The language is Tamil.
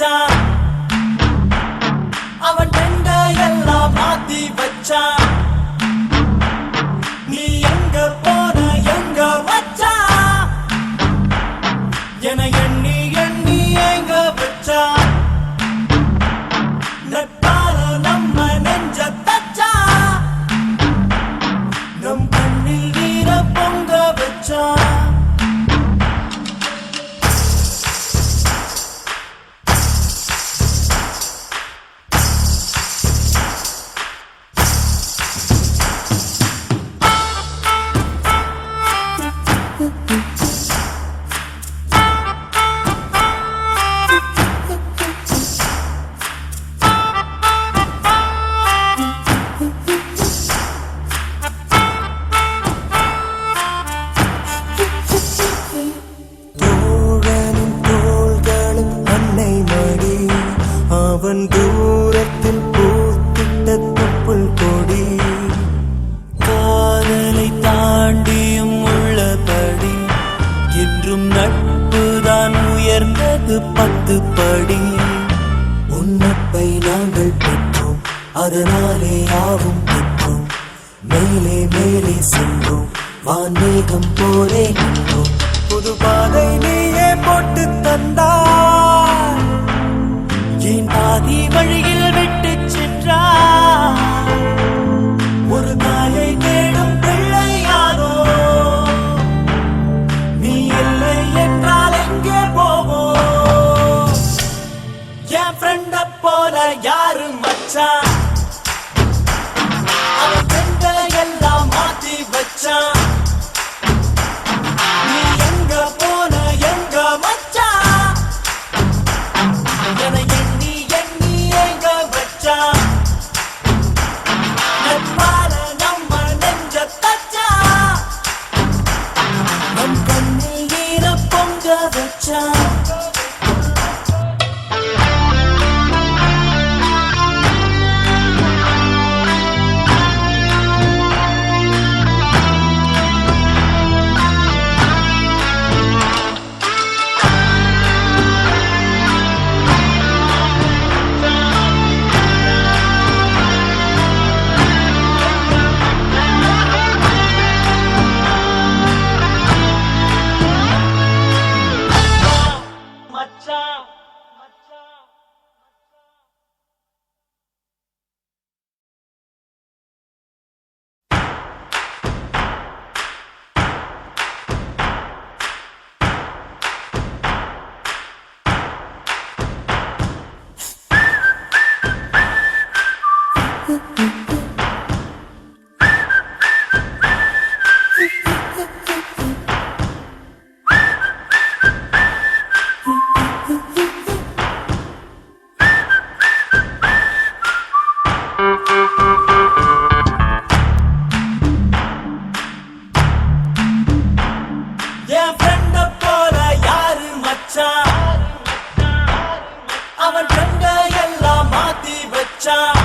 மச்சான் அவன் டெண்ட எல்லாம் மாத்தி வச்சான் நீ எங்க போன எங்க மச்சான் என எண்ணி எண்ணி எங்க வச்சான் நட்பால நம்ம நெஞ்ச தச்சான் நம் கண்ணில் நீர பொங்க வச்சான் அவன் தூரத்தில் பூத்திட்ட தொப்புள் கொடி காதலை தாண்டியும் உள்ளபடி என்றும் நட்புதான் உயர்ந்தது 10 படி உன்னப்பை நாங்கள் பெற்றோம் அதனாலே யாவும் பெற்றோம் மேலே மேலே சென்றோம் வான்மேகம் போலே நின்றோம் புது பாதை நீயே போட்டு தந்தாய் என் பாதி வழியில் விட்டு சென்றாய் ஒரு தாயை தேடும் பிள்ளை யாரோ நீ இல்லை என்றால் எங்கே போவோம் என் ஃப்ரெண்ட போல யாரு மச்சான் அவன் ஃப்ரெண்ட எல்லாம் மாத்தி வச்சான் நீ எங்க போன எங்க மச்சான் என எண்ணி எண்ணி எங்க வச்சான் நட்பால நம்ம நெஞ்ச தச்சான் நம் கண்ணில் நீர பொங்க வச்சான் என் ஃப்ரெண்ட போல யாரு மச்சான் அவன் ஃப்ரெண்ட எல்லாம் மாத்தி வச்சான்